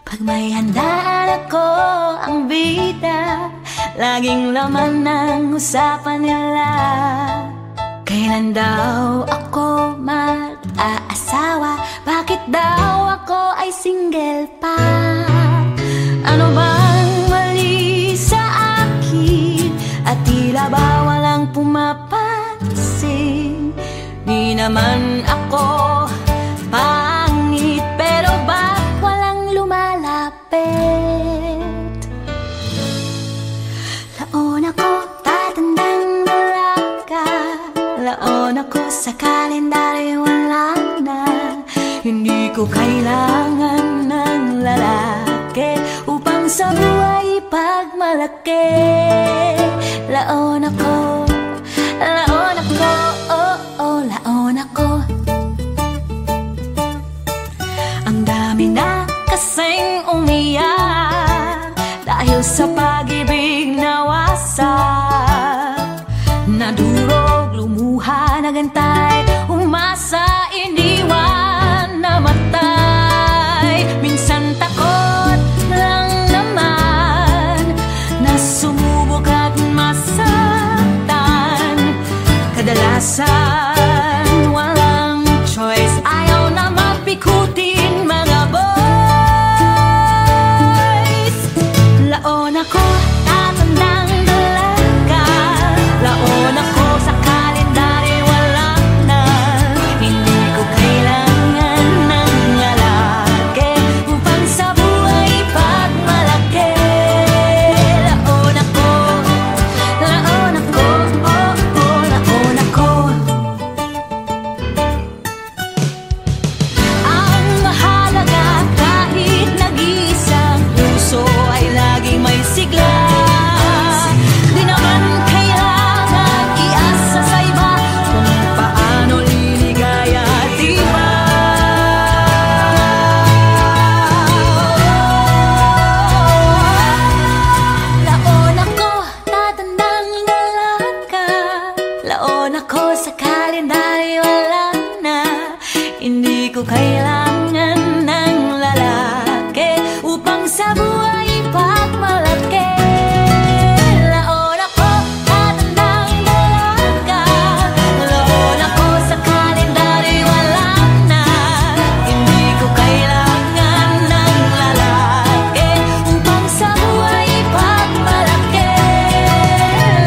Pag may handaan ako, ang bida laging laman ng usapan nila. Kailan daw ako mag-aasawa? Bakit daw ako ay single pa? Ano bang mali sa akin? At tila ba walang pumapansin? Di naman ako pangit, pero ba't walang lumalapit? Laon ako, tatandang dalaga. Laon ako sa kalendaryo, wala na. Hindi ko kailangan ng lalaki upang sa buhay pagmalaki. Laon ako, oh, oh, laon ako. Ang dami na kasing umiyak dahil sa pag-ibig na wasak. Nadurog, lumuha, nagantay, umasa, iniwan, namatay. Minsan takot lang naman na sumubok at masaktan. Kadalasan walang choice, ayaw na mapikutin mga boys. Laon ako, tatandang dalaga. Laon ako sa kalendaryo, wala na. Hindi ko kailangan ng lalaki upang sa buhay pagmalaki. Laon ako, oh, oh, laon ako. Ang mahalaga, kahit nag-iisang puso ay laging may sigla. Di naman kailangan iasa sa iba kung paano liligaya, di ba? Laon ako, tatandang dalaga. Laon ako sa kalendaryo, wala na. Hindi ko kailangan ng lalaki upang sa buhay pagmalaki. Laon ako, tatandang dalaga. Laon ako sa kalendaryo, wala na. Hindi ko kailangan ng lalaki upang sa buhay pagmalaki.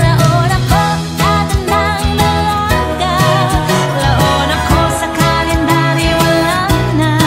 Laon ako, tatandang dalaga. Laon ako sa kalendaryo, wala na.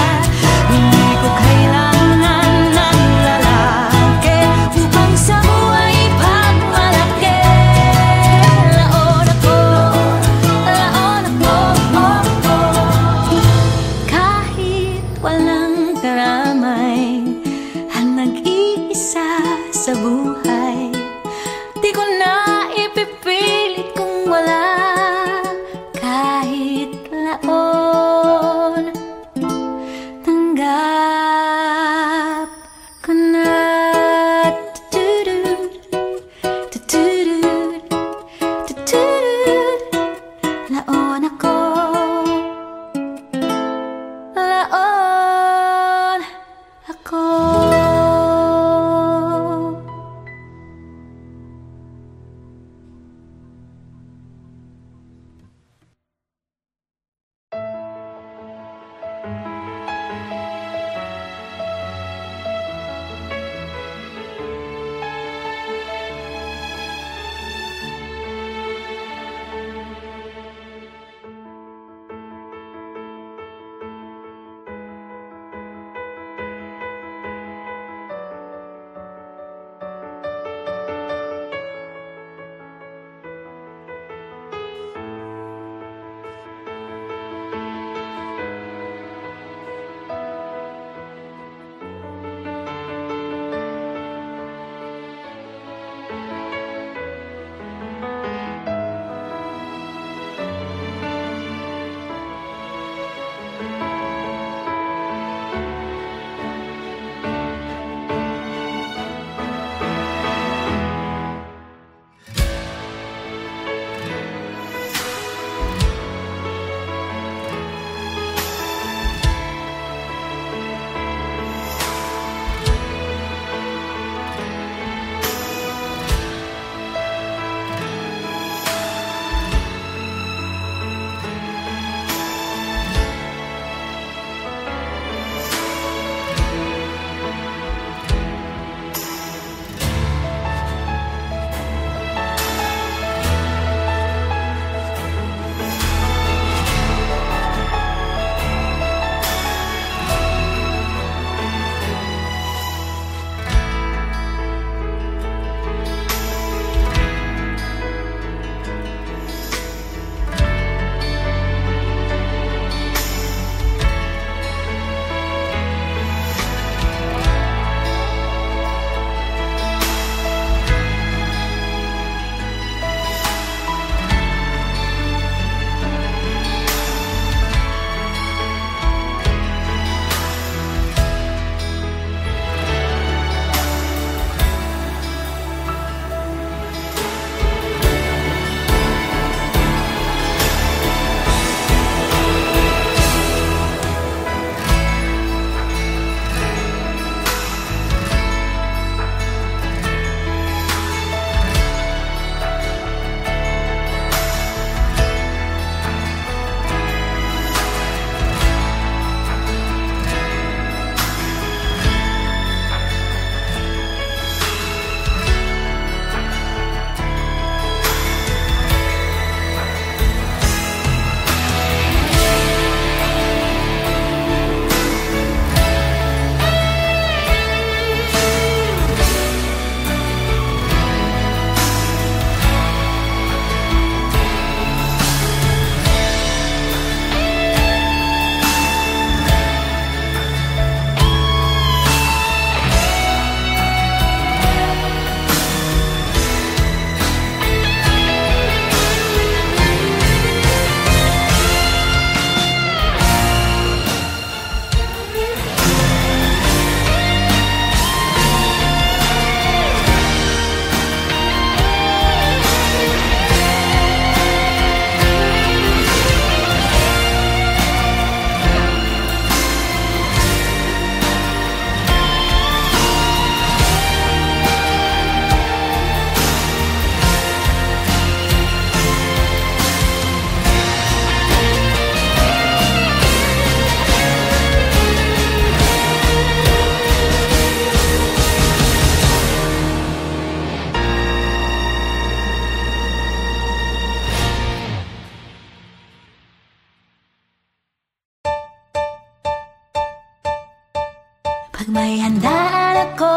Pag may handaan ako,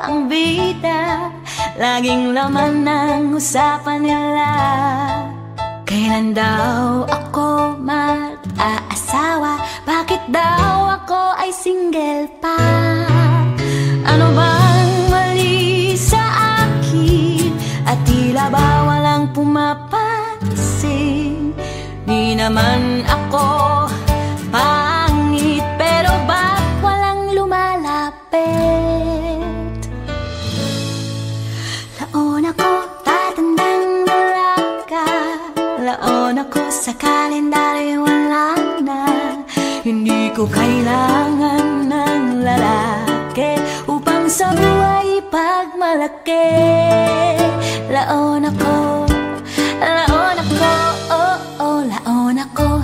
ang bida laging laman ng usapan nila. Kailan daw ako mag-aasawa? Bakit daw ako ay single pa? Ano bang mali sa akin? At tila ba walang pumapansin? Di naman ako pangit, pero ba't walang lumalapit? Laon ako, tatandang dalaga. Laon ako, sa kalendaryo wala na. Hindi ko kailangan ng lalaki upang sa buhay pagmalaki. Laon ako, laon ako, oh, oh, laon ako.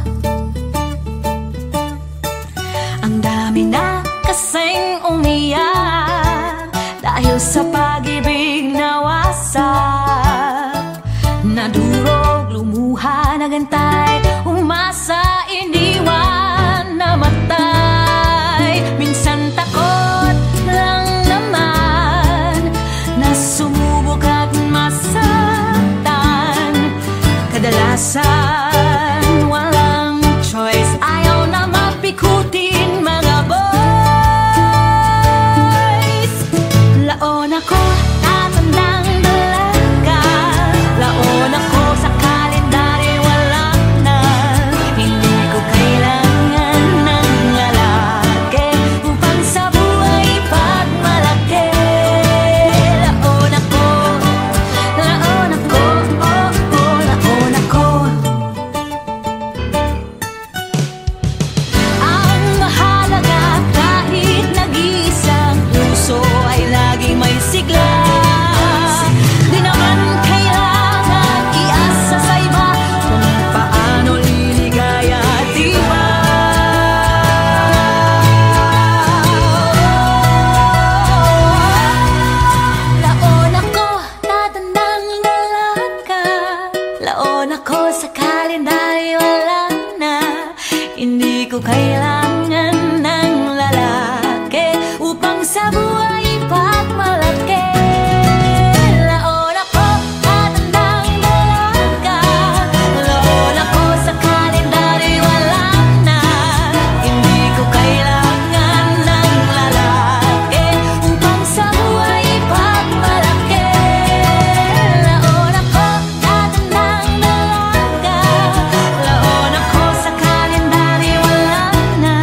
Ang dami na kasing umiyak dahil sa pag-ibig na wasak. Nadurog, lumuha, nagantay, umasa, iniwan, namatay. Minsan takot lang naman na sumubok at masaktan. Kadalasan walang choice, ayaw na mapikutin mga boys. Laon ako, tatandang dalaga. Laon ako, sa kalendaryo wala na. Hindi ko kailangan ng lalaki upang sa buhay pagmalaki. Laon ako, oh, oh, laon ako. Ang mahalaga, kahit nag-iisang puso ay laging may sigla. Di naman kailangan iasa sa iba kung paano liligaya, di ba? Laon ako, tatandang dalaga. Laon ako, sa kalendaryo wala na. Hindi ko kailangan ng lalaki upang sa buhay pagmalaki. Laon ako, tatandang dalaga. Laon ako, sa kalendaryo wala na. Hindi ko kailangan ng lalaki upang sa buhay pagmalaki. Laon ako, tatandang dalaga. Laon ako, sa kalendaryo wala na.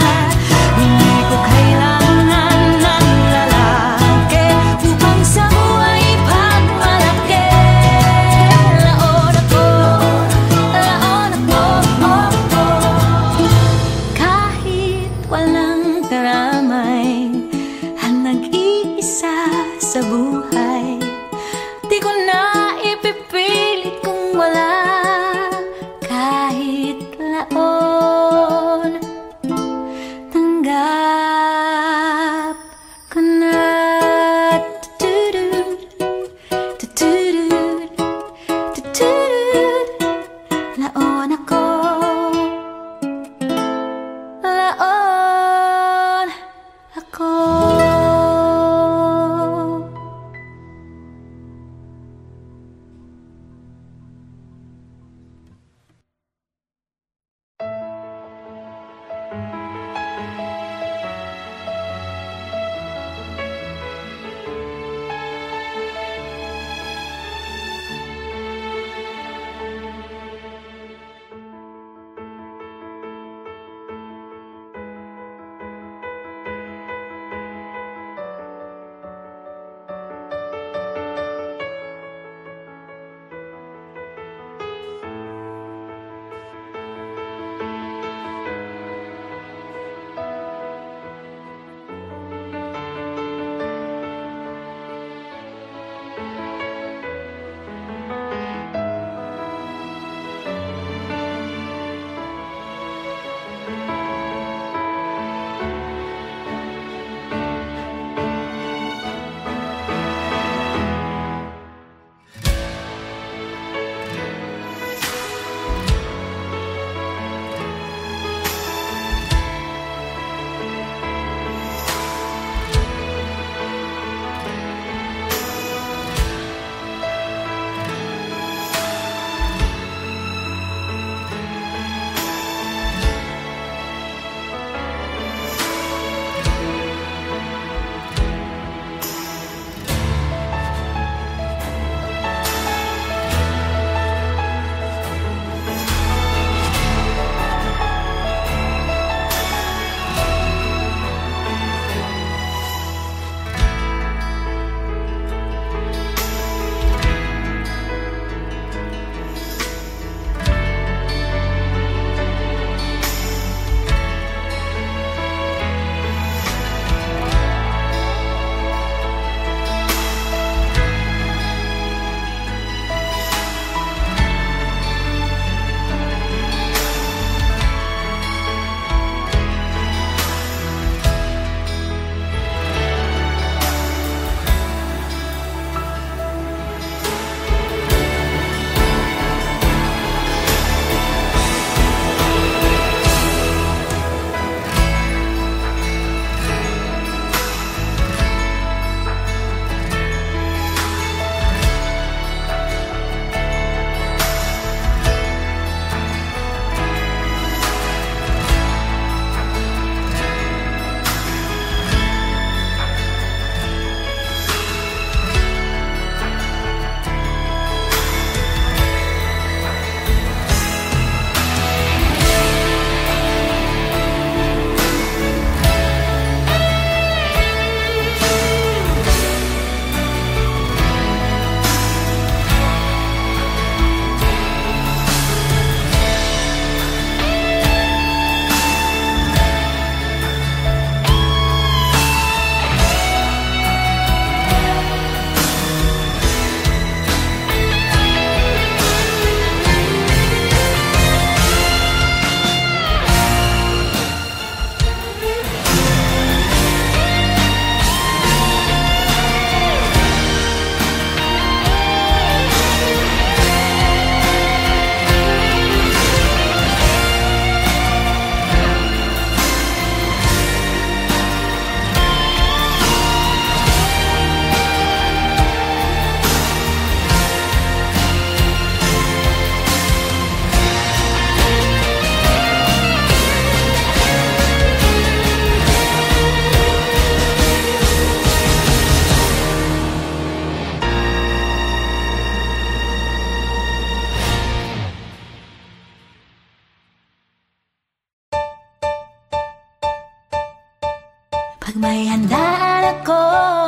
Pag may handaan ako,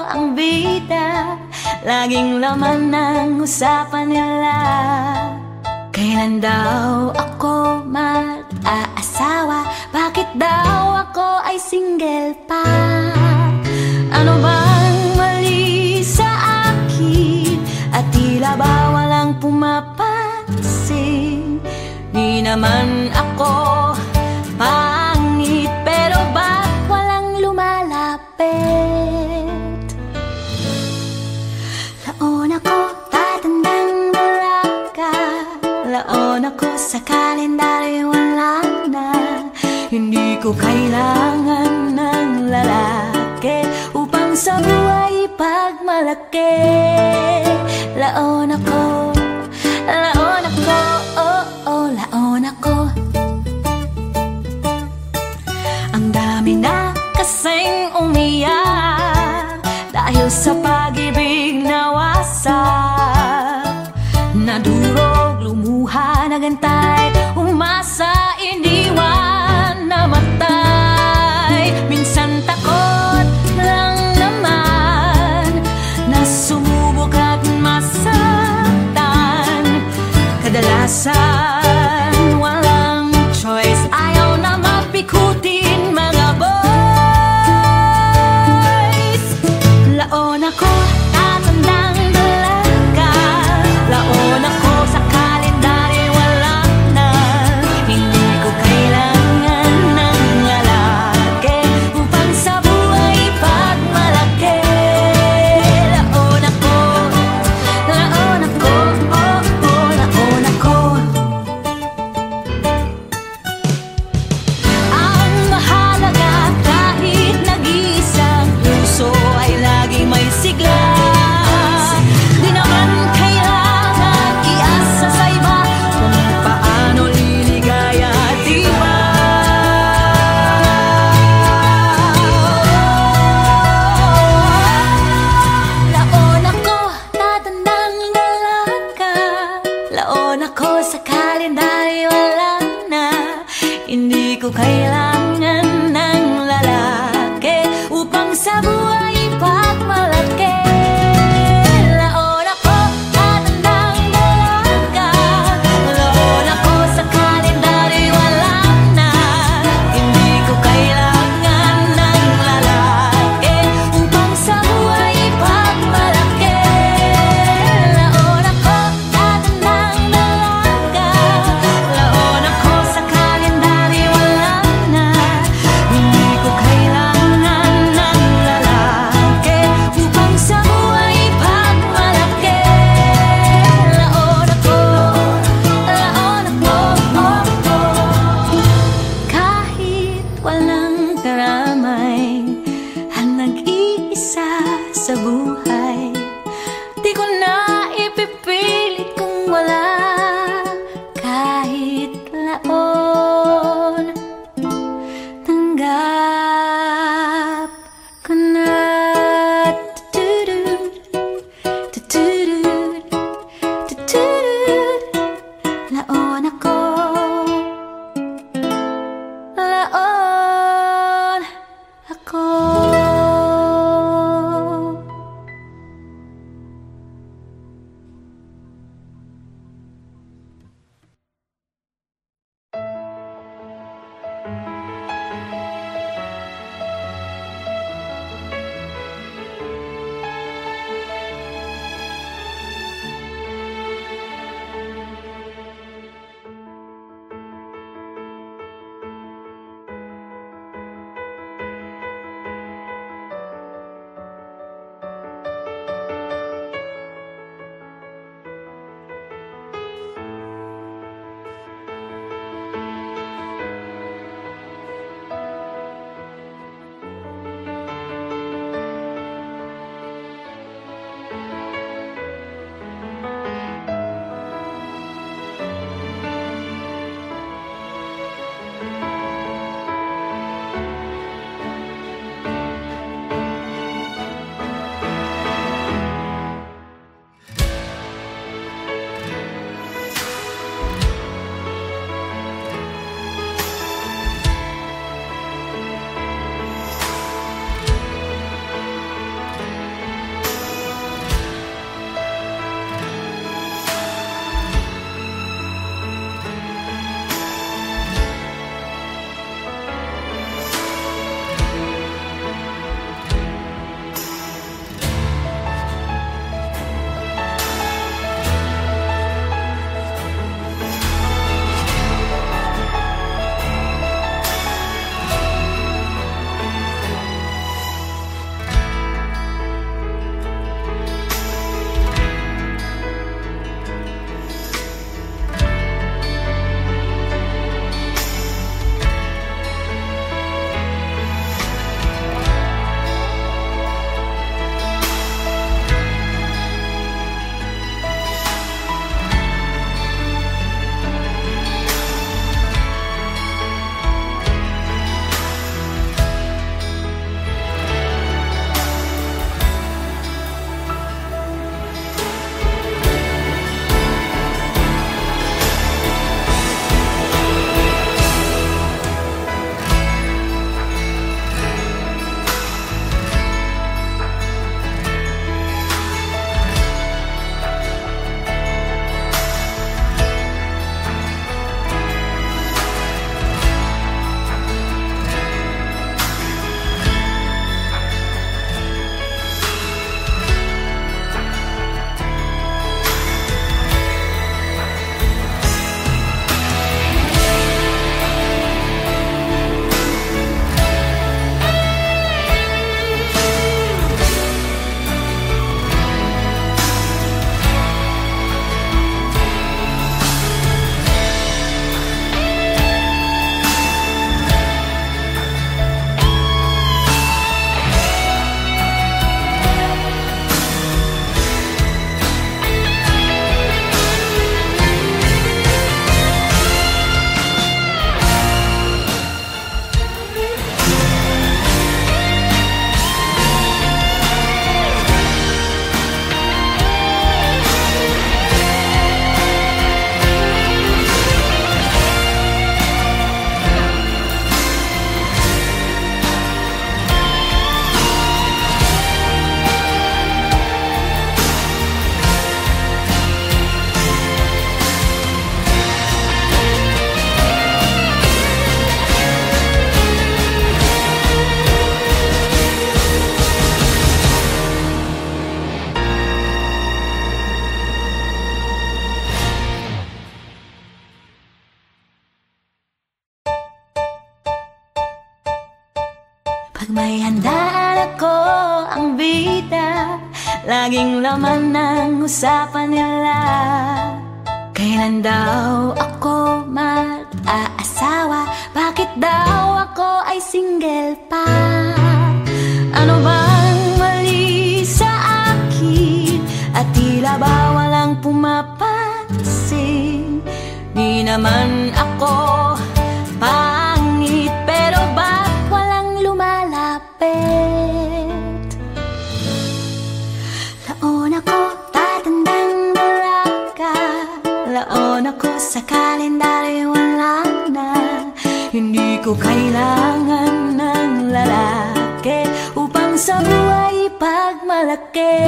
ang bida, laging laman ng usapan nila. Kailan daw ako mag-aasawa? Bakit daw ako ay single pa? Ano bang mali sa akin? At tila ba walang pumapansin? Di naman ako pangit, pero ba't walang lumalapit? Laon ako, tatandang dalaga. Laon ako, sa kalendaryo wala na. Hindi ko kailangan ng lalaki upang sa buhay pagmalaki. Laon ako, oh, oh, laon ako. Ang dami na kasing umiyak dahil sa pag-ibig na wasak. Nadurog, lumuha, nagantay, umasa, iniwan, namatay. Minsan takot lang naman na sumubok at masaktan. Kadalasan walang choice, ayaw na mapikutin mga boys. Laon ako, tatandang dalaga. Laon ako, sa kalendaryo wala na. Hindi ko kailangan ng lalaki upang sa buhay pagmalaki. Laon ako, oh, oh, laon ako. Ang mahalaga, kahit nag-iisang puso ay laging may sigla. Di naman kailangan iasa sa iba kung paano liligaya, di ba? Laon ako, tatandang dalaga. Laon ako, sa kalendaryo wala na. Hindi ko kailangan ng lalaki upang sa buhay pagmalaki. Laon ako, tatandang dalaga. Laon ako, sa kalendaryo wala na. Hindi ko kailangan ng lalaki upang sa buhay pagmalaki. Laon ako, tatandang dalaga. Laon ako, sa kalendaryo wala na. Hindi ko kailangan ng lalaki upang sa buhay pagmalaki. Laon ako, oh, oh. Kahit walang karamay, ang nag-iisa sa buhay, di ko na ipipilit kung wala. Kahit laon, tanggap ko na. Tutudud, tutudud, tutudud. Laon ako, laon ako. Pag may handaan ako, ang bida laging laman ng usapan nila. Kailan daw ako mag-aasawa? Bakit daw ako ay single pa? Ano bang mali sa akin? At tila ba walang pumapansin? Di naman ako pangit, pero ba't walang lumalapit? Laon ako, tatandang dalaga. Laon ako, sa kalendaryo wala na. Hindi ko kailangan ng lalaki upang sa buhay pagmalaki.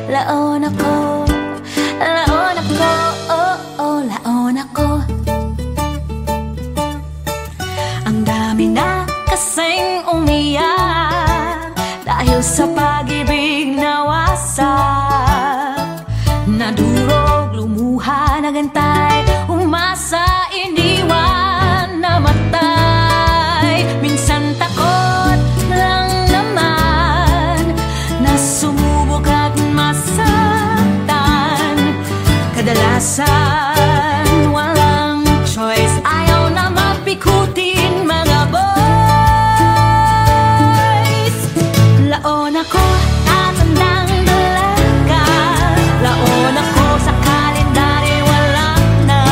Laon ako, oh, oh, laon ako. Ang dami na kasing umiyak dahil sa pag-ibig na wasak. Nadurog, lumuha, nagantay, umasa, iniwan, namatay. Minsan takot lang naman na sumubok at masaktan. Kadalasan walang choice, ayaw na mapikutin mga boys. Laon ako, tatandang dalaga. Laon ako, sa kalendaryo wala na.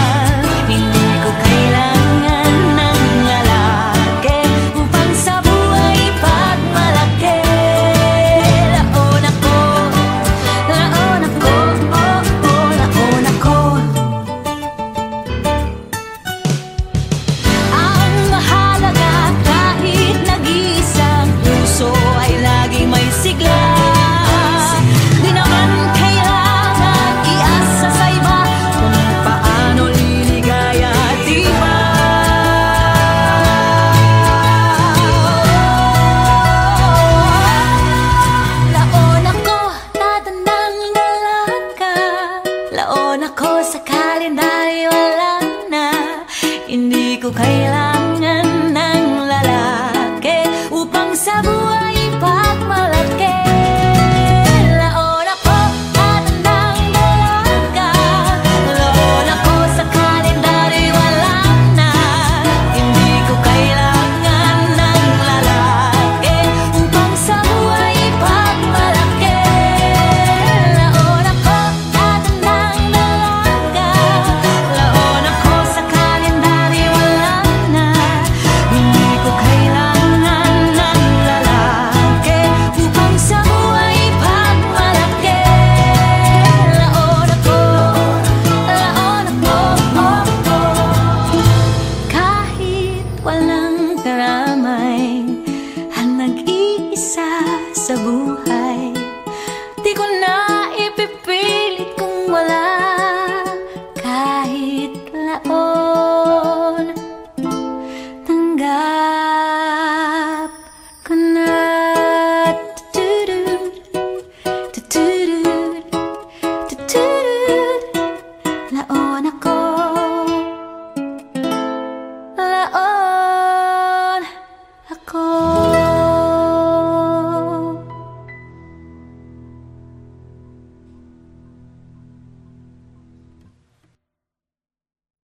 Hindi ko kailangan ng lalaki upang sa buhay pagmalaki. Laon ako, oh, oh, laon ako. Ang mahalaga, kahit nag-iisang puso ay laging may sigla. Di naman kailangan iasa sa iba kung paano liligaya, di ba? Laon ako, tatandang dalaga. Laon ako, sa kalendaryo wala na. Hindi ko kailangan ng lalaki upang sa buhay pagmalaki. Laon ako, tatandang dalaga. Laon ako, sa kalendaryo wala na. Hindi ko kailangan ng lalaki upang sa buhay pagmalaki. Laon ako, tatandang dalaga. Laon ako, sa kalendaryo wala na. Hindi ko kailangan ng lalaki upang sa buhay pagmalaki. Laon ako, oh, oh. Kahit walang karamay, ang nag-iisa sa buhay